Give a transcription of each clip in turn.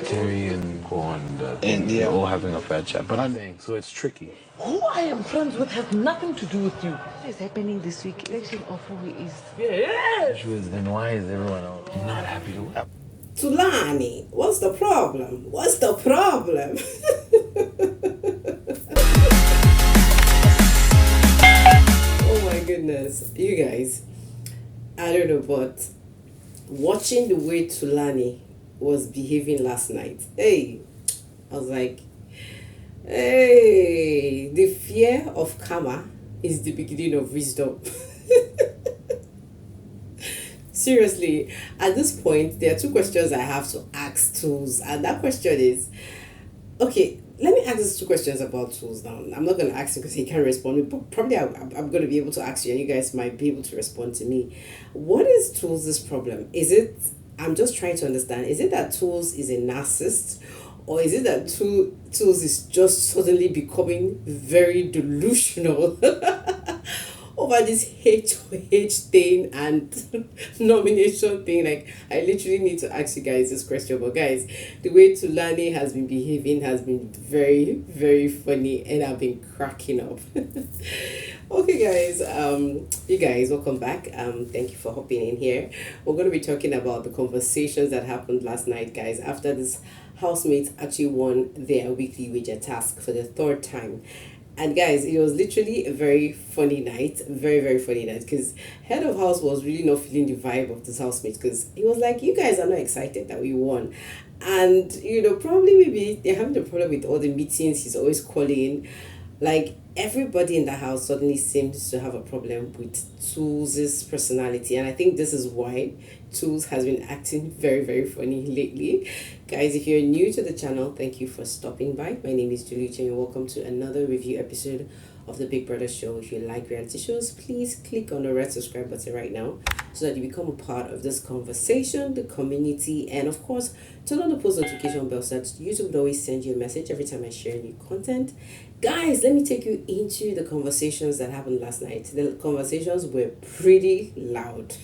Terry and Nicole and yeah. they're all having a fat chat. But I'm saying, so it's tricky. Who I am friends with has nothing to do with you. What is happening this week? Election of who is. Yes! Then why is everyone else not happy to win? Tulani, what's the problem? What's the problem? Oh my goodness. You guys, I don't know, but watching the way Tulani was behaving last night, hey, I was like, hey, the fear of karma is the beginning of wisdom. Seriously, at this point, there are two questions I have to ask Tools, and that question is, okay, let me ask these two questions about Tools now. I'm not going to ask him because he can't respond, but probably I'm going to be able to ask you, and you guys might be able to respond to me. What is Tools' problem? Is it, I'm just trying to understand, is it that Tools is a narcissist? Or is it that Tools is just suddenly becoming very delusional over this HOH thing and nomination thing? Like, I literally need to ask you guys this question. But guys, the way Tulani has been behaving has been very, very funny, and I've been cracking up. Okay, guys, you guys, welcome back. Thank you for hopping in here. We're going to be talking about the conversations that happened last night, guys, after this housemates actually won their weekly wager task for the third time. And guys, it was literally a very funny night, very, very funny night, because head of house was really not feeling the vibe of this housemate, because he was like, you guys are not excited that we won. And, probably maybe they're having a problem with all the meetings he's always calling. Like, everybody in the house suddenly seems to have a problem with Tools' personality, and I think this is why Tools has been acting very, very funny lately. Guys, if you're new to the channel, thank you for stopping by. My name is Julie and welcome to another review episode of the Big Brother Show. If you like reality shows, please click on the red subscribe button right now so that you become a part of this conversation, the community, and of course, turn on the post notification bell so that YouTube will always send you a message every time I share new content. Guys, let me take you into the conversations that happened last night. The conversations were pretty loud.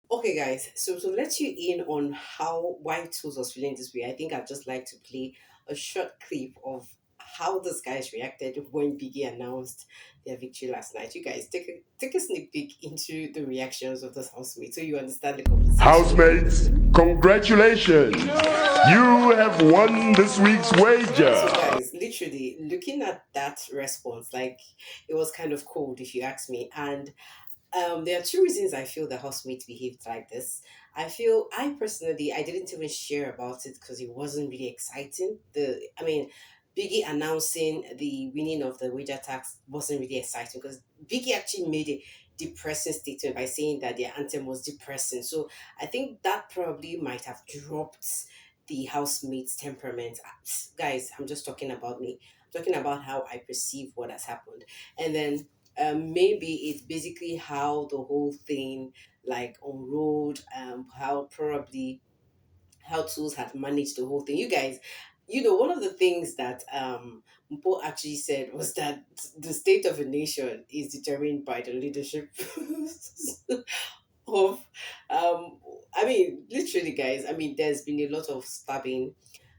Okay, guys, so to let you in on how why Tools was feeling this way, I think I'd just like to play a short clip of how those guys reacted when Biggie announced their victory last night. You guys take a sneak peek into the reactions of those housemates so you understand the conversation. Housemates, congratulations! You have won this week's wager. So guys, literally looking at that response, like, it was kind of cold if you ask me. And there are two reasons I feel the housemate behaved like this. I personally, I didn't even share about it because it wasn't really exciting. Biggie announcing the winning of the wager tax wasn't really exciting because Biggie actually made a depressing statement by saying that their anthem was depressing. So I think that probably might have dropped the housemate's temperament. Guys, I'm just talking about me. I'm talking about how I perceive what has happened. And then maybe it's basically how the whole thing like unrolled, how probably how Tools had managed the whole thing. You guys, one of the things that Mpho actually said was that the state of a nation is determined by the leadership of literally, guys, there's been a lot of stabbing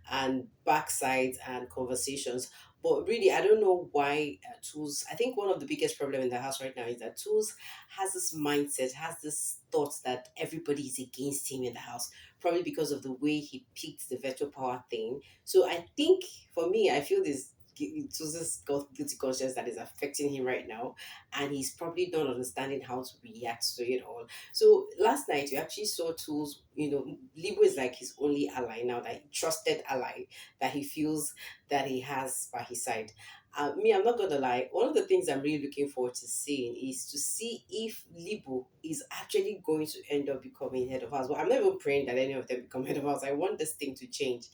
and backsides and conversations. But really, I don't know why Tools. I think one of the biggest problem in the house right now is that Tools has this mindset, has this thought that everybody is against him in the house, probably because of the way he picked the veto power thing. So I think for me, I feel this. Tools got guilty conscience that is affecting him right now, and he's probably not understanding how to react to it all. So last night we actually saw Tools, Libo is like his only ally now, that trusted ally that he feels that he has by his side. I'm not gonna lie. One of the things I'm really looking forward to seeing is to see if Libo is actually going to end up becoming head of house. But I'm not even praying that any of them become head of house. I want this thing to change.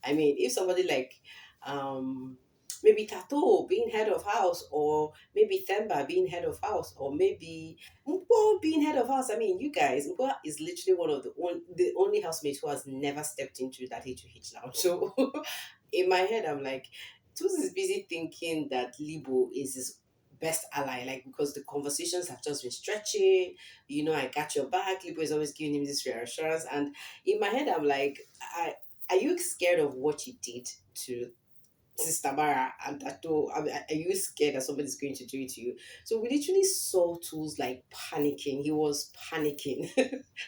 If somebody like maybe Tato being head of house, or maybe Themba being head of house, or maybe Mpho being head of house. You guys, Mpho is literally one of the only housemates who has never stepped into that HOH lounge. So in my head, I'm like, Tuz is busy thinking that Libo is his best ally, like, because the conversations have just been stretching. I got your back. Libo is always giving him this reassurance, and in my head, I'm like, Are you scared of what you did to Sister Mara and Tato? I mean, are you scared that somebody's going to do it to you? So we literally saw Tools like panicking. He was panicking.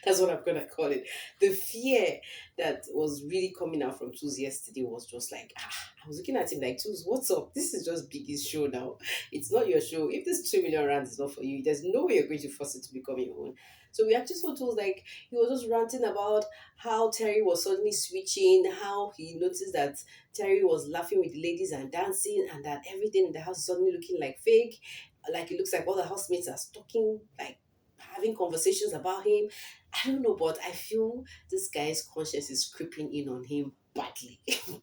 That's what I'm gonna call it. The fear that was really coming out from Tools yesterday was just like, I was looking at him like, Tools, what's up? This is just Biggie's show now. It's not your show. If this 2 million rand is not for you, there's no way you're going to force it to become your own. So we actually saw Tools like he was just ranting about how Terry was suddenly switching, how he noticed that Terry was laughing with the ladies and dancing, and that everything in the house is suddenly looking like fake. Like it looks like all the housemates are talking, like having conversations about him. I don't know, but I feel this guy's conscience is creeping in on him badly.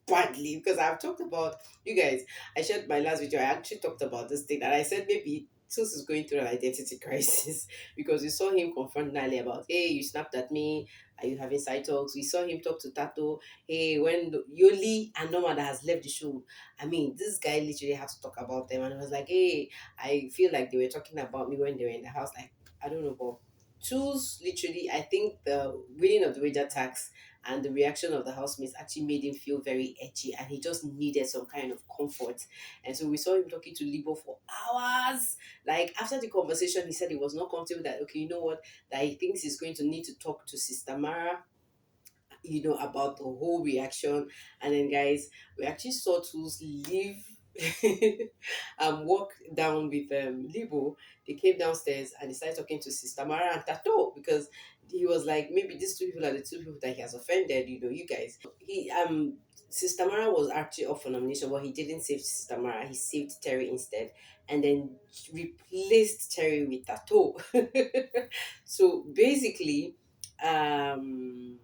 Badly. Because I've talked about you guys. I shared my last video. I actually talked about this thing, and I said maybe Sus is going through an identity crisis because we saw him confront Nali about, hey, you snapped at me. Are you having side talks? We saw him talk to Tato. Hey, when Yoli and Norma that has left the show, I mean, this guy literally had to talk about them, and I was like, hey, I feel like they were talking about me when they were in the house. Like, I don't know, but Tools literally, I think the winning of the wager tax and the reaction of the housemates actually made him feel very edgy, and he just needed some kind of comfort. And so we saw him talking to Libo for hours. Like after the conversation, he said he was not comfortable that, okay, you know what, that he thinks he's going to need to talk to Sister Mara, about the whole reaction. And then, guys, we actually saw Tools leave walk down with Libo. They came downstairs and they started talking to Sister Mara and Tato because he was like, maybe these two people are the two people that he has offended, you guys. He Sister Mara was actually up for nomination, but he didn't save Sister Mara. He saved Terry instead, and then replaced Terry with Tato. So basically, um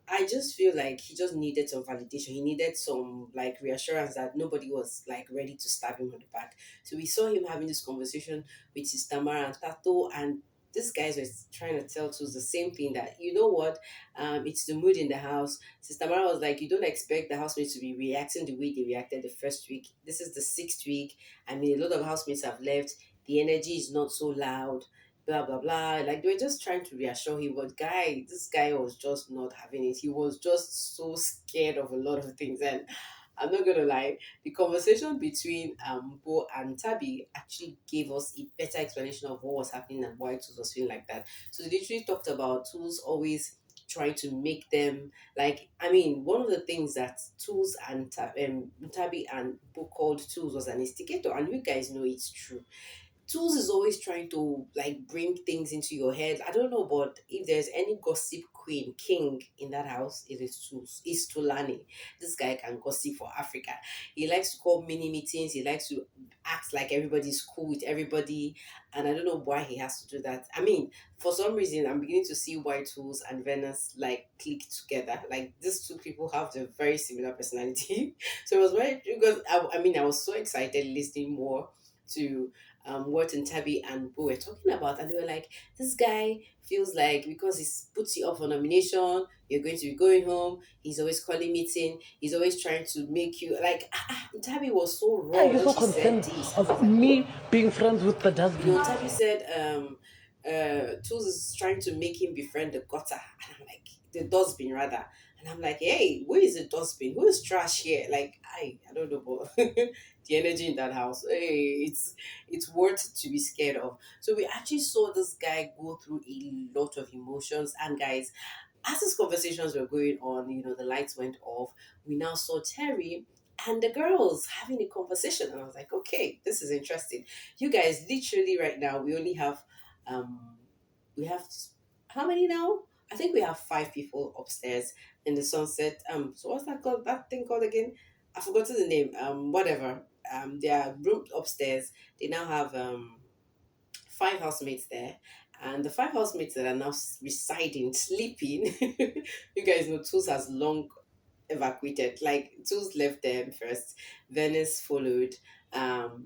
I just feel like he just needed some validation. He needed some like reassurance that nobody was like ready to stab him on the back. So we saw him having this conversation with his Tamara and Tato, and these guys were trying to tell us the same thing, that you know what, it's the mood in the house. Sister Mara was like, you don't expect the housemates to be reacting the way they reacted the first week. This is the 6th week. I mean, a lot of housemates have left. The energy is not so loud, blah blah blah. Like they were just trying to reassure him, but this guy was just not having it. He was just so scared of a lot of things. And I'm not gonna lie, the conversation between Mpho and Nthabi actually gave us a better explanation of what was happening and why Tools was feeling like that. So they literally talked about Tools always trying to make them like, I mean, one of the things that Tools and Nthabi and Mpho called Tools was an instigator, and you guys know it's true. Tools is always trying to like bring things into your head. I don't know, but if there's any gossip queen, king in that house, it is Tools. It's Tulani. This guy can gossip for Africa. He likes to call mini meetings. He likes to act like everybody's cool with everybody. And I don't know why he has to do that. I mean, for some reason, I'm beginning to see why Tools and Venus like click together. Like these two people have a very similar personality. So it was very, because I mean, I was so excited listening more to what Nthabi and Bo were talking about, and they were like, "This guy feels like because he puts you up for nomination, you're going to be going home. He's always calling meeting. He's always trying to make you like." Nthabi was so Why are raw you when so she said concerned this. I was of like, me "Oh." being friends with the dustbin? Nthabi said, Tools is trying to make him befriend the gutter, and I'm like, the dustbin rather. And I'm like, hey, where is the dustbin? Who is trash here? Like, I don't know, but the energy in that house, hey, it's worth to be scared of. So we actually saw this guy go through a lot of emotions. And guys, as these conversations were going on, the lights went off. We now saw Terry and the girls having a conversation, and I was like, okay, this is interesting. You guys, literally right now, um we have how many now? I think we have 5 people upstairs in the sunset. So what's that thing called again? I've forgotten the name. Whatever. They are roomed upstairs. They now have 5 housemates there, and the 5 housemates that are now residing, sleeping. You guys know Tools has long evacuated. Like Tools left them first, Venice followed.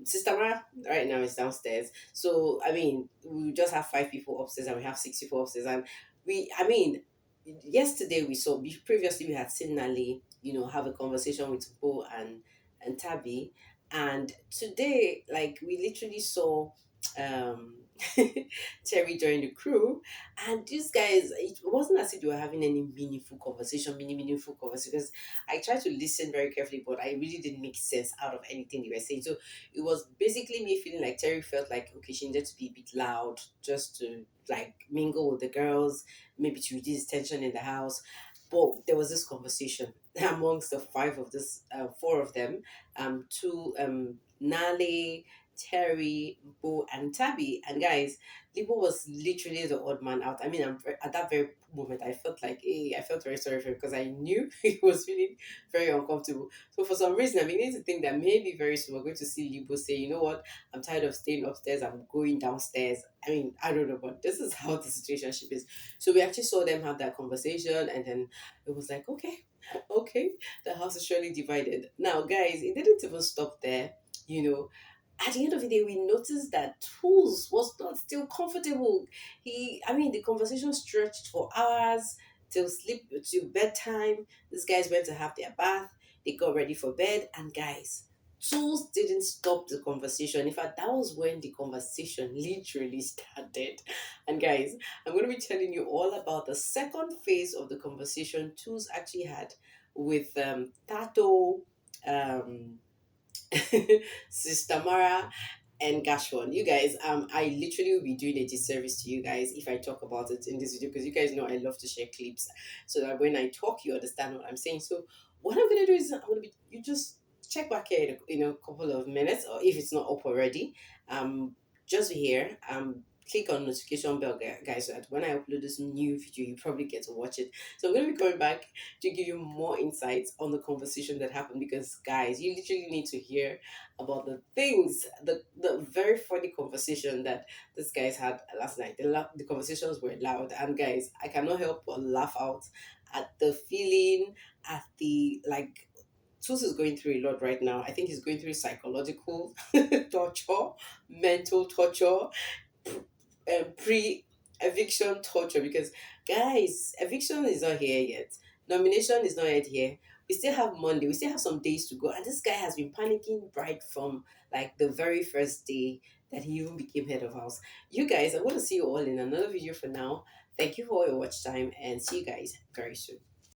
Sister Mara right now is downstairs. So I mean, we just have 5 people upstairs, and we have 6 people upstairs, and I mean, yesterday previously we had seen Nali, have a conversation with Bo and Tabi, and today, like, we literally saw um Terry joined the crew, and these guys, it wasn't as if they were having any meaningful conversation. Because I tried to listen very carefully, but I really didn't make sense out of anything they were saying. So it was basically me feeling like Terry felt like okay, she needed to be a bit loud just to like mingle with the girls, maybe to reduce tension in the house. But there was this conversation amongst the five of this, four of them, two, Nale, Terry, Bo, and Tabby. And guys, Libo was literally the odd man out. I mean, at that very moment, I felt like, hey, I felt very sorry for him because I knew he was feeling very uncomfortable. So for some reason, I'm beginning to think that maybe very soon we're going to see Libo say, you know what, I'm tired of staying upstairs. I'm going downstairs. I mean, I don't know, but this is how the situationship is. So we actually saw them have that conversation, and then it was like, okay, okay, the house is surely divided. Now, guys, it didn't even stop there. You know, at the end of the day, we noticed that Tools was not still comfortable. I mean, the conversation stretched for hours till sleep, till bedtime. These guys went to have their bath. They got ready for bed, and guys, Tools didn't stop the conversation. In fact, that was when the conversation literally started. And guys, I'm going to be telling you all about the second phase of the conversation Tools actually had with Tato, um, Sister Mara, and Gashwan. You guys, I literally will be doing a disservice to you guys if I talk about it in this video, because you guys know I love to share clips so that when I talk, you understand what I'm saying. So what I'm gonna do is I'm gonna be you just check back here in a couple of minutes, or if it's not up already, just here, click on notification bell, guys, so that when I upload this new video, you probably get to watch it. So I'm gonna be coming back to give you more insights on the conversation that happened, because guys, you literally need to hear about the things, the very funny conversation that these guys had last night. The conversations were loud, and guys, I cannot help but laugh out at the feeling, at the like. Tus is going through a lot right now. I think he's going through psychological torture, mental torture, pre eviction torture, because guys, eviction is not here yet, nomination is not yet here, we still have Monday, we still have some days to go, and this guy has been panicking right from like the very first day that he even became head of house. You guys, I'm going to see you all in another video. For now, thank you for your watch time, and see you guys very soon.